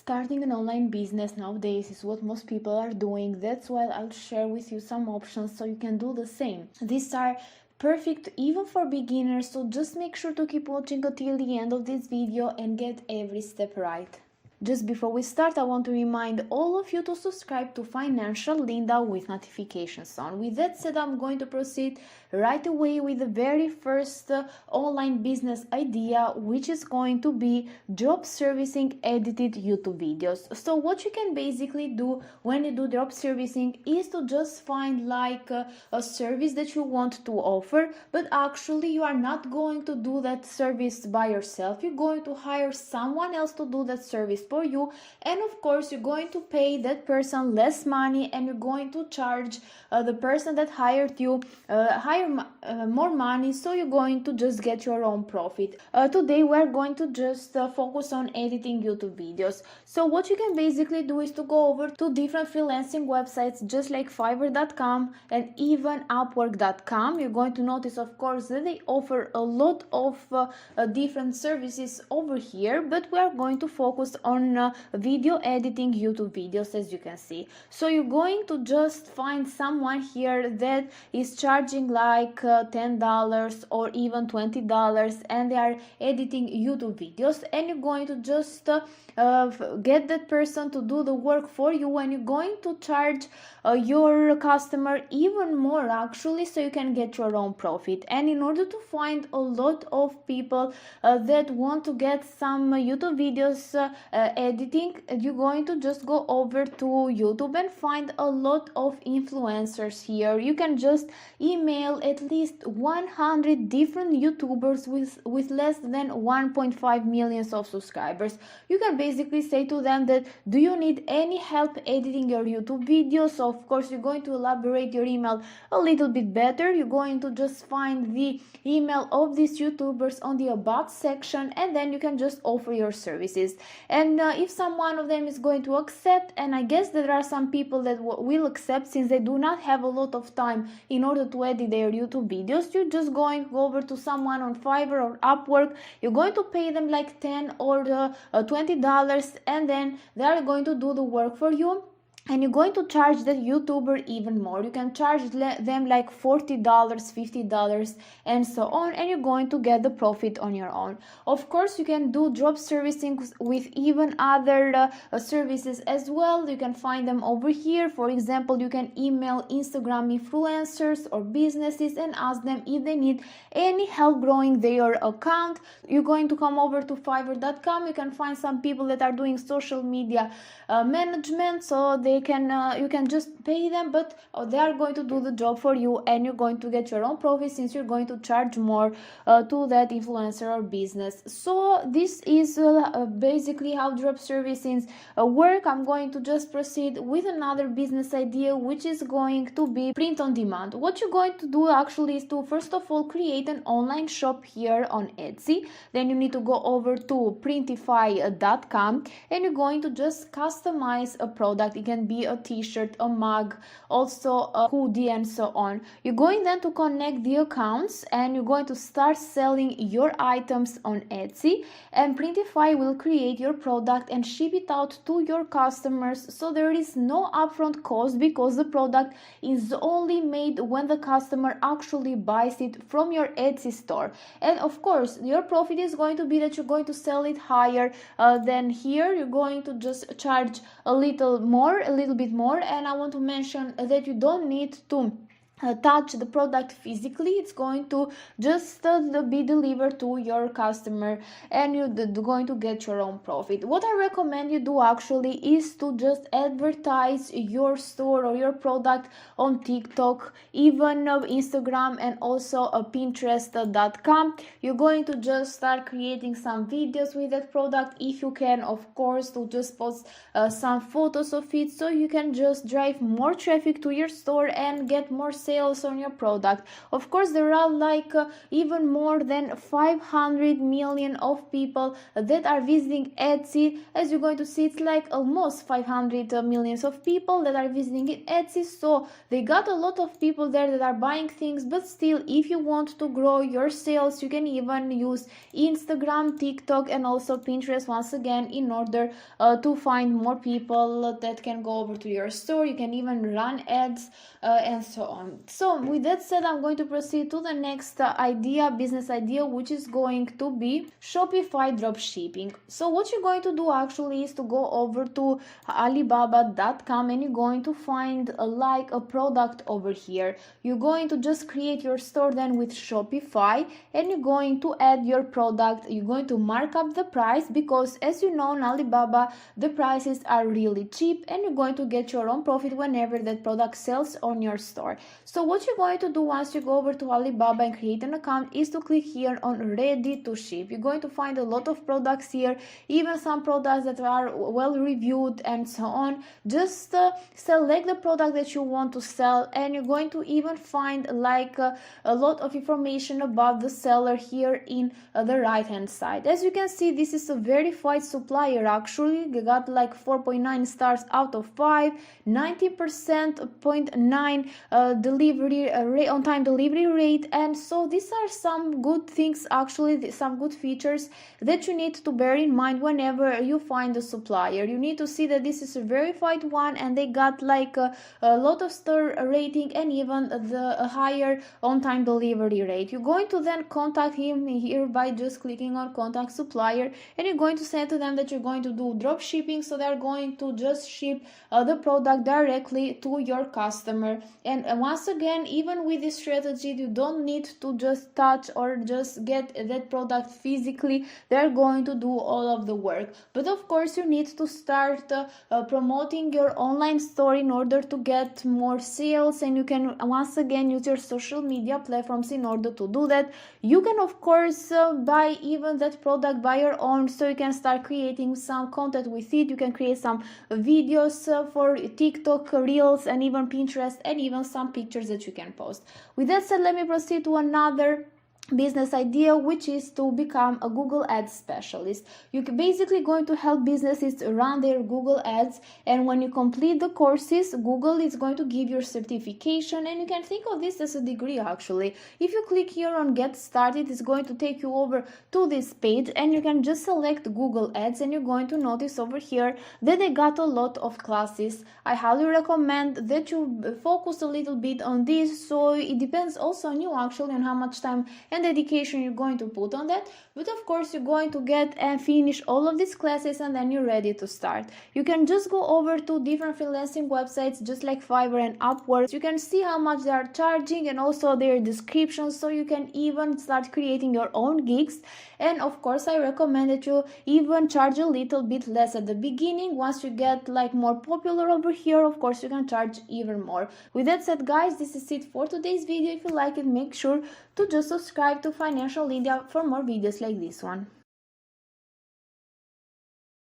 Starting an online business nowadays is what most people are doing. That's why I'll share with you some options so you can do the same. These are perfect even for beginners, so just make sure to keep watching until the end of this video and get every step right. Just before we start, I want to remind all of you to subscribe to Financial Linda with notifications on. With that said, I'm going to proceed right away with the very first online business idea, which is going to be drop servicing edited YouTube videos. So what you can basically do when you do drop servicing is to just find like a service that you want to offer, but actually you are not going to do that service by yourself. You're going to hire someone else to do that service for you, and of course you're going to pay that person less money, and you're going to charge the person that hired you more money, so you're going to just get your own profit. Today we're going to just focus on editing YouTube videos. So what you can basically do is to go over to different freelancing websites just like Fiverr.com and even Upwork.com. You're going to notice, of course, that they offer a lot of different services over here, but we are going to focus on video editing YouTube videos, as you can see. So you're going to just find someone here that is charging like $10 or even $20, and they are editing YouTube videos, and you're going to just get that person to do the work for you, and you're going to charge your customer even more actually, so you can get your own profit. And in order to find a lot of people that want to get some YouTube videos editing, you're going to just go over to YouTube and find a lot of influencers here. You can just email at least 100 different YouTubers with less than 1.5 million of subscribers. You can basically say to them that, do you need any help editing your YouTube videos? So of course you're going to elaborate your email a little bit better. You're going to just find the email of these YouTubers on the about section, and then you can just offer your services. And if someone of them is going to accept, and I guess there are some people that will accept since they do not have a lot of time in order to edit their YouTube videos, you're just going to go over to someone on Fiverr or Upwork. You're going to pay them like $10 or $20, and then they are going to do the work for you. And you're going to charge that YouTuber even more. You can charge them like $40, $50, and so on, and you're going to get the profit on your own. Of course, you can do drop servicing with even other services as well. You can find them over here. For example, you can email Instagram influencers or businesses and ask them if they need any help growing their account. You're going to come over to Fiverr.com. You can find some people that are doing social media management, so you can just pay them, but they are going to do the job for you, and you're going to get your own profit since you're going to charge more to that influencer or business. So this is basically how drop servicing work. I'm going to just proceed with another business idea, which is going to be print on demand. What you're going to do actually is to first of all create an online shop here on Etsy. Then you need to go over to printify.com, and you're going to just customize a product. It can be a t-shirt, a mug, also a hoodie, and so on. You're going then to connect the accounts, and you're going to start selling your items on Etsy, and Printify will create your product and ship it out to your customers, so there is no upfront cost because the product is only made when the customer actually buys it from your Etsy store. And of course your profit is going to be that you're going to sell it higher than here. You're going to just charge a little bit more, and I want to mention that you don't need to touch the product physically. It's going to just be delivered to your customer, and you're going to get your own profit. What I recommend you do actually is to just advertise your store or your product on TikTok, even Instagram, and also Pinterest.com. You're going to just start creating some videos with that product, if you can, of course, to just post some photos of it, so you can just drive more traffic to your store and get more sales on your product. Of course, there are like even more than 500 million of people that are visiting Etsy. As you're going to see, it's like almost 500 millions of people that are visiting Etsy, so they got a lot of people there that are buying things. But still, if you want to grow your sales, you can even use Instagram, TikTok, and also Pinterest once again in order to find more people that can go over to your store. You can even run ads and so on. So with that said, I'm going to proceed to the next business idea, which is going to be Shopify dropshipping. So what you're going to do actually is to go over to Alibaba.com, and you're going to find like a product over here. You're going to just create your store then with Shopify, and you're going to add your product. You're going to mark up the price, because as you know, on Alibaba the prices are really cheap, and you're going to get your own profit whenever that product sells on your store. So what you're going to do once you go over to Alibaba and create an account is to click here on ready to ship. You're going to find a lot of products here, even some products that are well reviewed and so on. Just select the product that you want to sell, and you're going to even find like a lot of information about the seller here in the right hand side. As you can see, this is a verified supplier. Actually, they got like 4.9 stars out of 5, 90.9 delivery on time delivery rate. And so these are some good things, actually some good features that you need to bear in mind whenever you find a supplier. You need to see that this is a verified one, and they got like a lot of star rating and even the higher on time delivery rate. You're going to then contact him here by just clicking on contact supplier, and you're going to say to them that you're going to do drop shipping, so they're going to just ship the product directly to your customer. And once again, even with this strategy, you don't need to just touch or just get that product physically. They're going to do all of the work. But of course, you need to start promoting your online store in order to get more sales, and you can once again use your social media platforms in order to do that. You can of course buy even that product by your own, so you can start creating some content with it. You can create some videos for TikTok, Reels, and even Pinterest, and even some pictures that you can post. With that said, let me proceed to another business idea, which is to become a Google Ads specialist. You're basically going to help businesses run their Google Ads, and when you complete the courses, Google is going to give your certification, and you can think of this as a degree actually. If you click here on get started, it's going to take you over to this page, and you can just select Google Ads, and you're going to notice over here that they got a lot of classes. I highly recommend that you focus a little bit on this, so it depends also on you actually on how much time and dedication you're going to put on that. But of course, you're going to get and finish all of these classes, and then you're ready to start. You can just go over to different freelancing websites just like Fiverr and Upwork. You can see how much they are charging and also their descriptions, so you can even start creating your own gigs. And of course, I recommend that you even charge a little bit less at the beginning. Once you get like more popular over here, of course you can charge even more. With that said, guys, this is it for today's video. If you like it, make sure to just subscribe to Financial India for more videos like this one.